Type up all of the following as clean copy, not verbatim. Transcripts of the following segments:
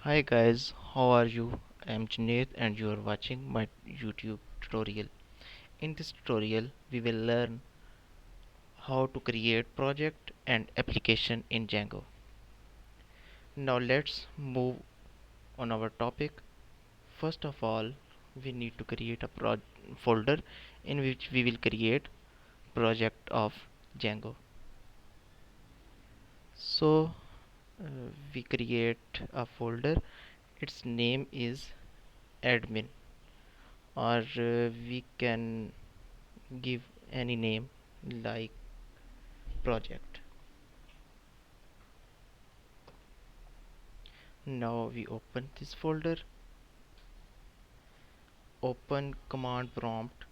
Hi guys, how are you? I am Junaid and you are watching my YouTube tutorial. In this tutorial, we will learn how to create project and application in Django. Now let's move on our topic. First of all, we need to create a folder in which we will create project of Django. So we create a folder. Its name is admin, or we can give any name like project. Now we open this folder, open command prompt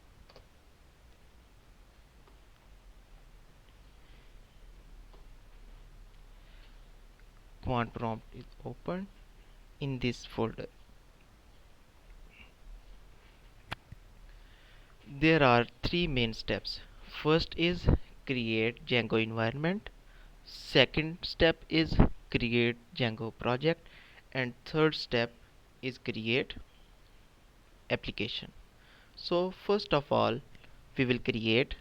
is open in this folder. There are three main steps. First is create Django environment, second step is create Django project, and third step is create application. So first of all, we will create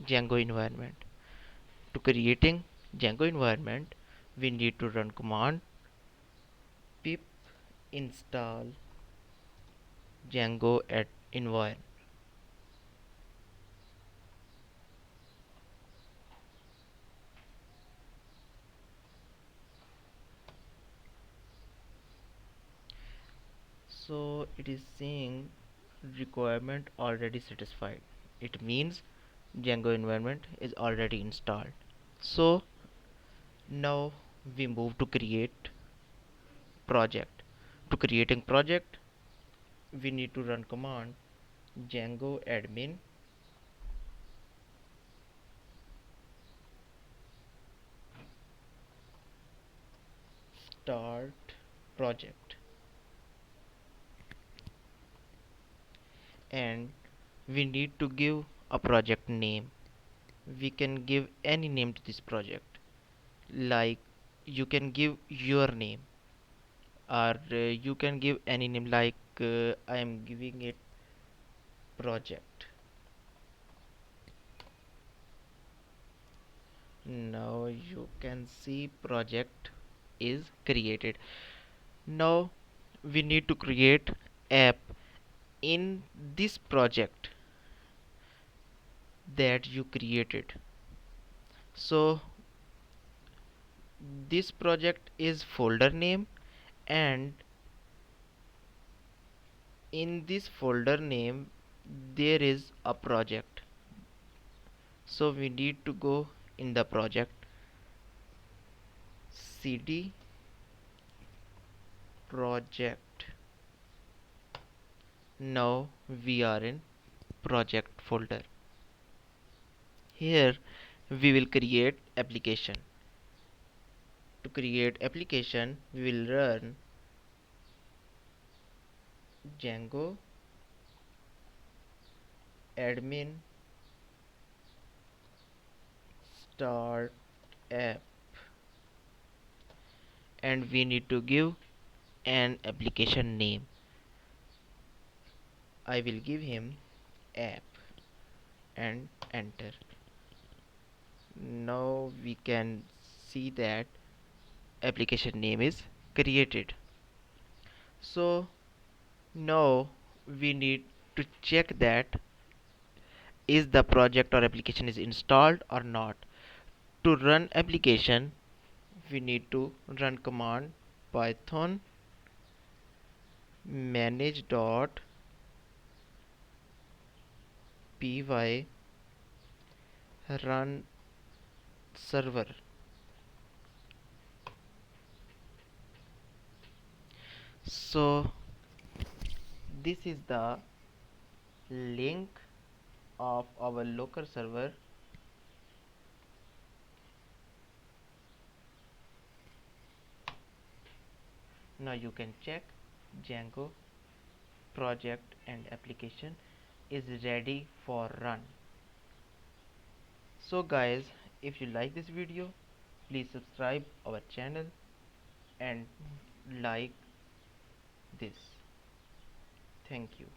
Django environment. To creating Django environment, we need to run command pip install Django at environment. So it is saying requirement already satisfied. It means Django environment is already installed. So now we move to create project. To creating project, we need to run command Django admin start project, and we need to give a project name. We can give any name to this project, like you can give your name, or you can give any name, like I am giving it project. Now you can see project is created. Now we need to create app in this project that you created. So this project is folder name, and in this folder name there is a project. So we need to go in the project, cd project. Now we are in project folder. Here we will create application. To create application, we will run Django admin start app, and we need to give an application name. I will give him app and enter. Now we can see that application name is created. So now we need to check that is the project or application is installed or not. To run application, we need to run command python manage dot py run server. So this is the link of our local server. Now you can check Django project and application is ready for run. So guys, if you like this video, please subscribe our channel and like this. Thank you.